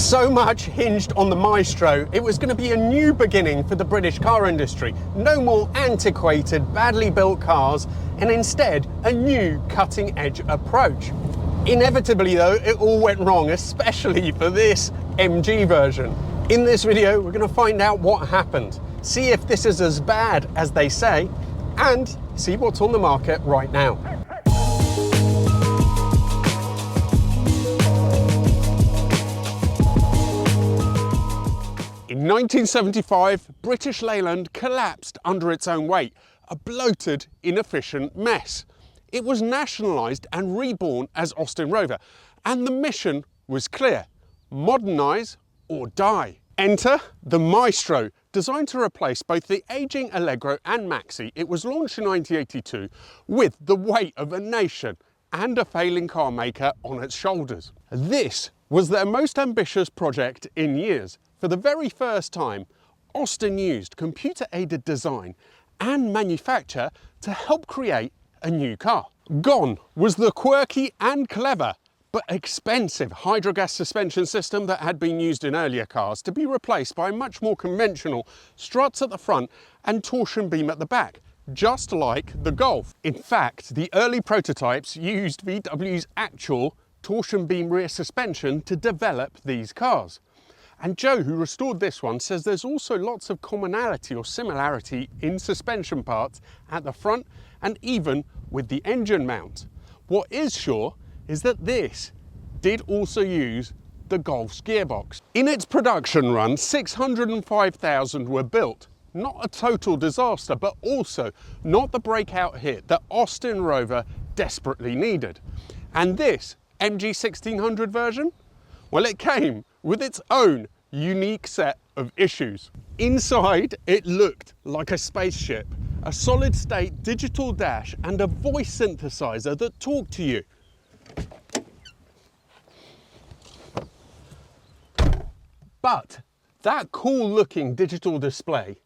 So much hinged on the Maestro. It was going to be a new beginning for the British car industry. No more antiquated, badly built cars, and instead a new cutting-edge approach. Inevitably though, it all went wrong, especially for this MG version. In this video, we're going to find out what happened, see if this is as bad as they say, and see what's on the market right now. In 1975, British Leyland collapsed under its own weight, a bloated, inefficient mess. It was nationalised and reborn as Austin Rover, and the mission was clear: modernise or die. Enter the Maestro. Designed to replace both the ageing Allegro and Maxi, it was launched in 1982 with the weight of a nation and a failing car maker on its shoulders. This was their most ambitious project in years. For the very first time, Austin used computer-aided design and manufacture to help create a new car. Gone was the quirky and clever but expensive hydrogas suspension system that had been used in earlier cars, to be replaced by much more conventional struts at the front and torsion beam at the back, just like the Golf. In fact, the early prototypes used VW's actual torsion beam rear suspension to develop these cars. And Joe, who restored this one, says there's also lots of commonality or similarity in suspension parts at the front and even with the engine mount. What is sure is that this did also use the Golf's gearbox. In its production run, 605,000 were built. Not a total disaster, but also not the breakout hit that Austin Rover desperately needed. And this MG 1600 version? Well, it came with its own unique set of issues. Inside, it looked like a spaceship, a solid-state digital dash and a voice synthesizer that talked to you. But that cool-looking digital display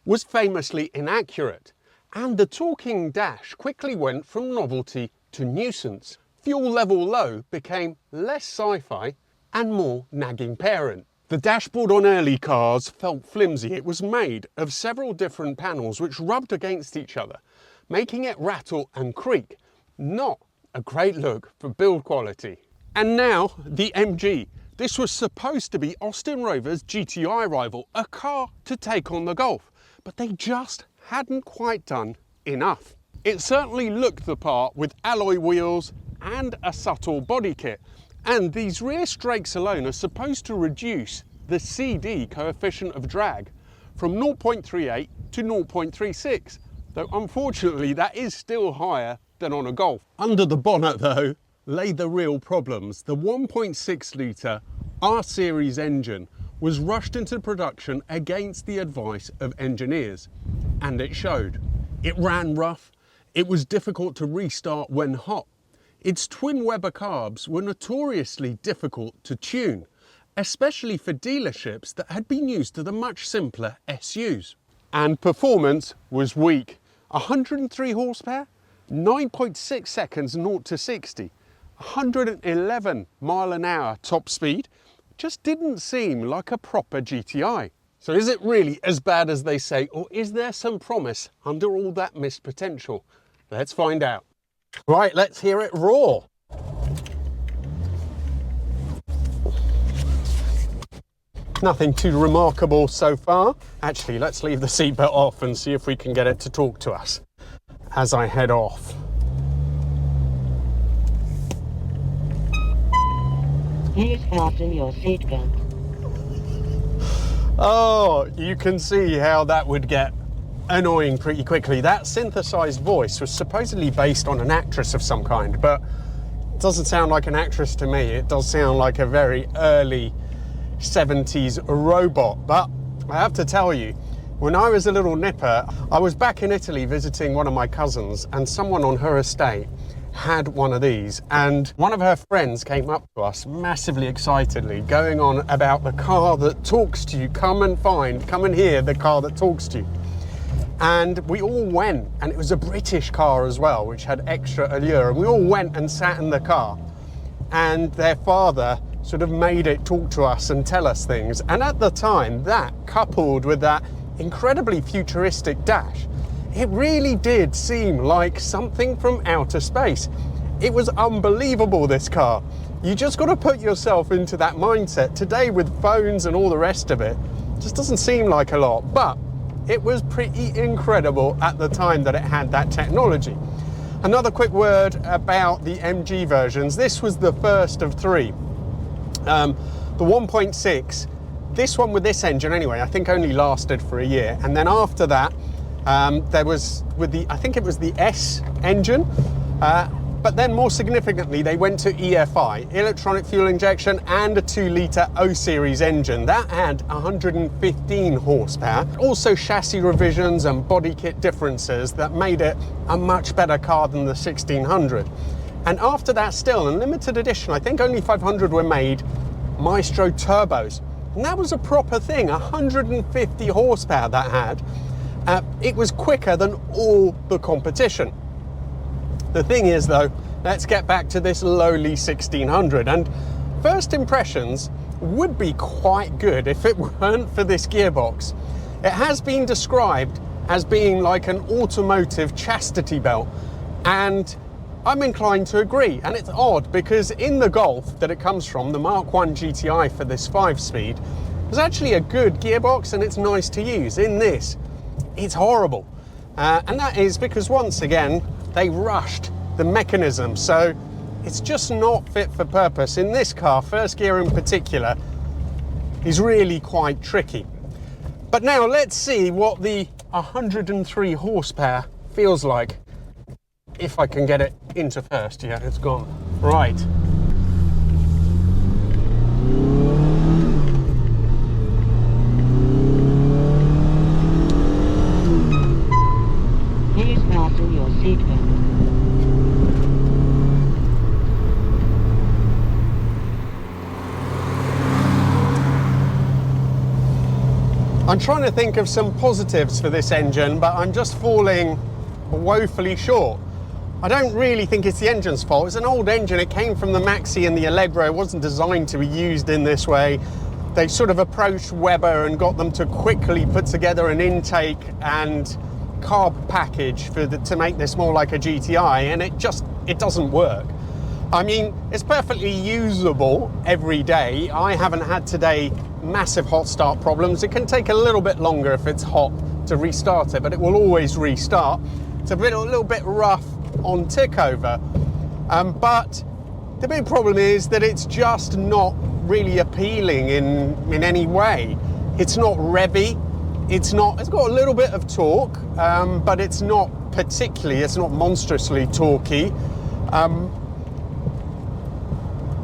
was famously inaccurate, and the talking dash quickly went from novelty to nuisance. Fuel level low became less sci-fi and more nagging parent. The dashboard on early cars felt flimsy. It was made of several different panels which rubbed against each other, making it rattle and creak. Not a great look for build quality. And now the MG. This was supposed to be Austin Rover's GTI rival, a car to take on the Golf, but they just hadn't quite done enough. It certainly looked the part with alloy wheels and a subtle body kit, and these rear strakes alone are supposed to reduce the CD coefficient of drag from 0.38 to 0.36, though unfortunately that is still higher than on a Golf. Under the bonnet though lay the real problems. The 1.6 litre R-Series engine was rushed into production against the advice of engineers, and it showed. It ran rough, it was difficult to restart when hot. Its twin Weber carbs were notoriously difficult to tune, especially for dealerships that had been used to the much simpler SUs. And performance was weak. 103 horsepower, 9.6 seconds 0 to 60, 111 mile an hour top speed, just didn't seem like a proper GTI. So is it really as bad as they say, or is there some promise under all that missed potential? Let's find out. Right, let's hear it roar. Nothing too remarkable so far. Actually, let's leave the seatbelt off and see if we can get it to talk to us as I head off. Please fasten your seatbelt. Oh, you can see how that would get annoying pretty quickly. That synthesized voice was supposedly based on an actress of some kind, but it doesn't sound like an actress to me. It does sound like a very early 70s robot. But I have to tell you, when I was a little nipper, I was back in Italy visiting one of my cousins, and someone on her estate had one of these, and one of her friends came up to us massively excitedly, going on about the car that talks to you. Come and hear the car that talks to you. And we all went, and it was a British car as well, which had extra allure, and we all went and sat in the car, and their father sort of made it talk to us and tell us things. And at the time, that coupled with that incredibly futuristic dash, it really did seem like something from outer space. It was unbelievable, this car. You just got to put yourself into that mindset. Today with phones and all the rest of it, just doesn't seem like a lot, but it was pretty incredible at the time that it had that technology. Another quick word about the MG versions. This was the first of three. The 1.6, this one with this engine anyway, I think only lasted for a year. And then after that, there was with the, I think it was the S engine, but then more significantly, they went to EFI, electronic fuel injection, and a 2-litre O-series engine. That had 115 horsepower. Also chassis revisions and body kit differences that made it a much better car than the 1600. And after that still, in limited edition, I think only 500 were made, Maestro turbos. And that was a proper thing, 150 horsepower that had. It was quicker than all the competition. The thing is though, let's get back to this lowly 1600, and first impressions would be quite good if it weren't for this gearbox. It has been described as being like an automotive chastity belt, and I'm inclined to agree. And it's odd because in the Golf that it comes from, the Mark 1 GTI for this 5-speed, was actually a good gearbox and it's nice to use. In this, it's horrible. And that is because once again, they rushed the mechanism, so it's just not fit for purpose. In this car, first gear in particular, is really quite tricky. But now let's see what the 103 horsepower feels like. If I can get it into first. Yeah, it's gone. Right. Please fasten your seatbelt. I'm trying to think of some positives for this engine, but I'm just falling woefully short. I don't really think it's the engine's fault. It's an old engine. It came from the Maxi and the Allegro. It wasn't designed to be used in this way. They sort of approached Weber and got them to quickly put together an intake and carb package to make this more like a GTI, and it doesn't work. I mean, it's perfectly usable every day. I haven't had today massive hot start problems. It can take a little bit longer if it's hot to restart it, but it will always restart. It's a little bit rough on tick over, but the big problem is that it's just not really appealing in any way. It's not revvy. It's got a little bit of torque, but it's not monstrously torquey.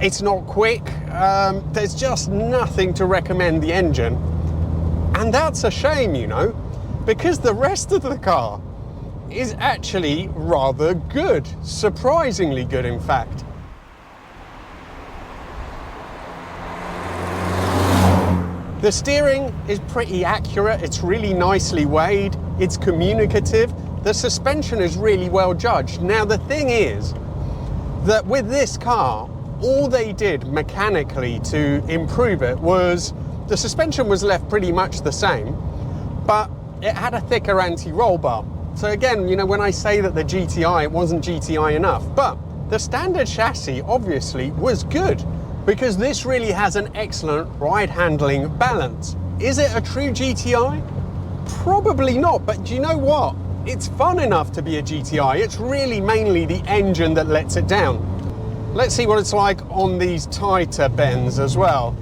It's not quick. There's just nothing to recommend the engine. And that's a shame, you know, because the rest of the car is actually rather good. Surprisingly good, in fact. The steering is pretty accurate. It's really nicely weighed. It's communicative. The suspension is really well judged. Now, the thing is that with this car, all they did mechanically to improve it was the suspension was left pretty much the same, but it had a thicker anti-roll bar. So again, you know, when I say that the GTI, it wasn't GTI enough, but the standard chassis obviously was good because this really has an excellent ride handling balance. Is it a true GTI? Probably not, but do you know what? It's fun enough to be a GTI. It's really mainly the engine that lets it down. Let's see what it's like on these tighter bends as well.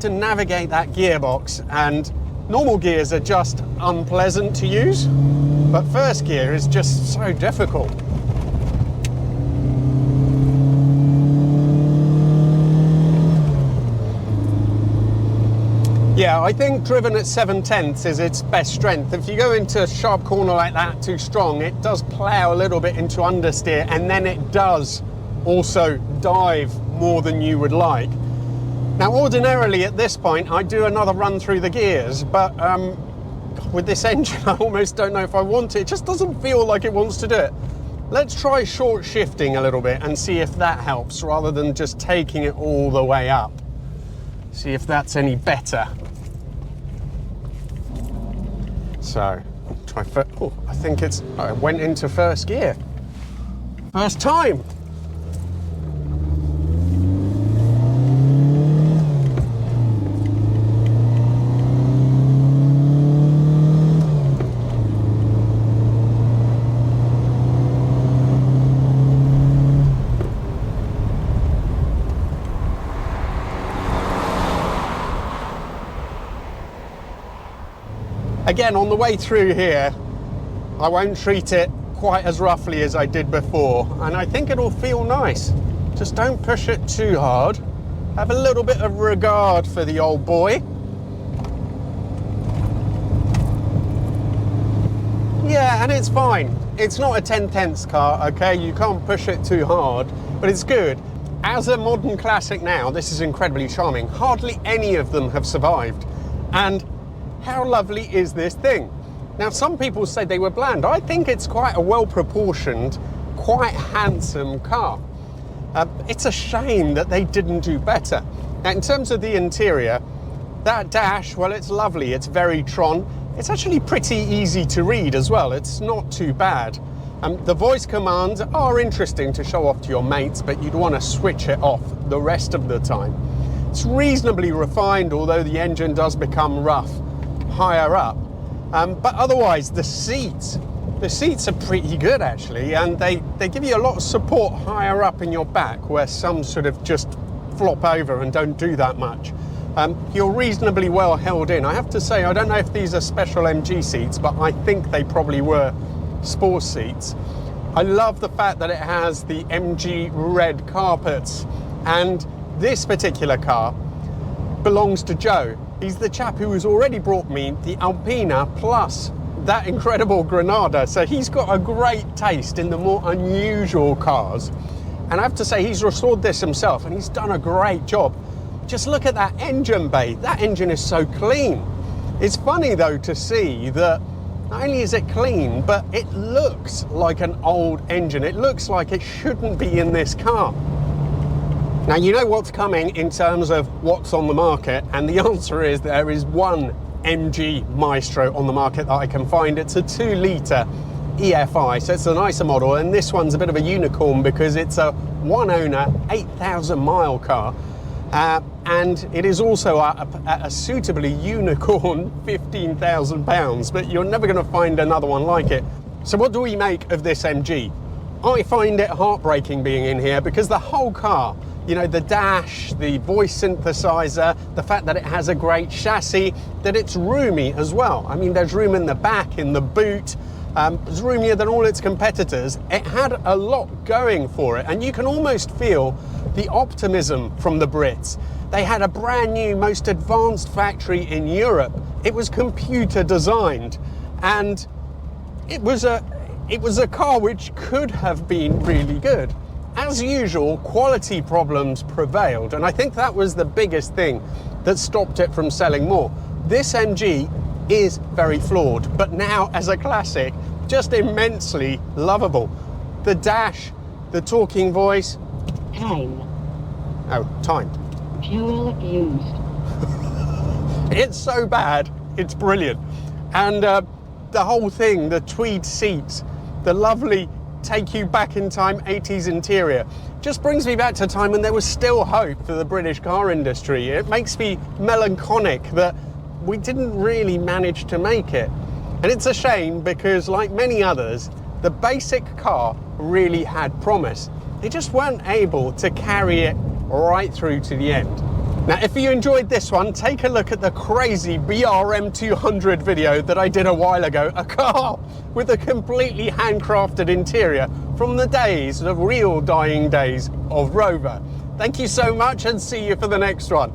To navigate that gearbox, and normal gears are just unpleasant to use, but first gear is just so difficult. Yeah, I think driven at 7/10 is its best strength. If you go into a sharp corner like that too strong, it does plough a little bit into understeer, and then it does also dive more than you would like. Now, ordinarily at this point, I do another run through the gears, but with this engine, I almost don't know if I want it. It just doesn't feel like it wants to do it. Let's try short shifting a little bit and see if that helps, rather than just taking it all the way up. See if that's any better. So, try first. Oh, I think I went into first gear. First time. Again, on the way through here, I won't treat it quite as roughly as I did before, and I think it'll feel nice. Just don't push it too hard. Have a little bit of regard for the old boy. Yeah, and it's fine. It's not a 10/10 car, okay? You can't push it too hard, but it's good. As a modern classic now, this is incredibly charming. Hardly any of them have survived. And how lovely is this thing? Now, some people say they were bland. I think it's quite a well-proportioned, quite handsome car. It's a shame that they didn't do better. Now, in terms of the interior, that dash, well, it's lovely. It's very Tron. It's actually pretty easy to read as well. It's not too bad. The voice commands are interesting to show off to your mates, but you'd want to switch it off the rest of the time. It's reasonably refined, although the engine does become rough higher up. But otherwise, the seats are pretty good actually, and they give you a lot of support higher up in your back, where some sort of just flop over and don't do that much. You're reasonably well held in. I have to say, I don't know if these are special MG seats, but I think they probably were sport seats. I love the fact that it has the MG red carpets, and this particular car belongs to Joe. He's the chap who has already brought me the Alpina plus that incredible Granada, so he's got a great taste in the more unusual cars. And I have to say, he's restored this himself and he's done a great job. Just look at that engine bay. That engine is so clean. It's funny though to see that not only is it clean, but it looks like an old engine. It looks like it shouldn't be in this car. Now, you know what's coming in terms of what's on the market, and the answer is there is one MG Maestro on the market that I can find. It's a 2-litre EFI, so it's a nicer model, and this one's a bit of a unicorn because it's a one-owner, 8,000-mile car, and it is also a suitably unicorn £15,000, but you're never going to find another one like it. So what do we make of this MG? I find it heartbreaking being in here because the whole car, you know, the dash, the voice synthesizer, the fact that it has a great chassis, that it's roomy as well. I mean, there's room in the back, in the boot. It's roomier than all its competitors. It had a lot going for it, and you can almost feel the optimism from the Brits. They had a brand new, most advanced factory in Europe. It was computer designed, and it was a car which could have been really good. As usual, quality problems prevailed, and I think that was the biggest thing that stopped it from selling more. This MG is very flawed, but now as a classic, just immensely lovable. The dash, the talking voice. Time. Oh, time. Fuel used. It's so bad, it's brilliant. And the whole thing, the tweed seats, the lovely take you back in time 80s interior, just brings me back to a time when there was still hope for the British car industry. It makes me melancholic that we didn't really manage to make it. And it's a shame because, like many others, the basic car really had promise. They just weren't able to carry it right through to the end. Now, if you enjoyed this one, take a look at the crazy BRM 200 video that I did a while ago, a car with a completely handcrafted interior from the days, the real dying days of Rover. Thank you so much, and see you for the next one.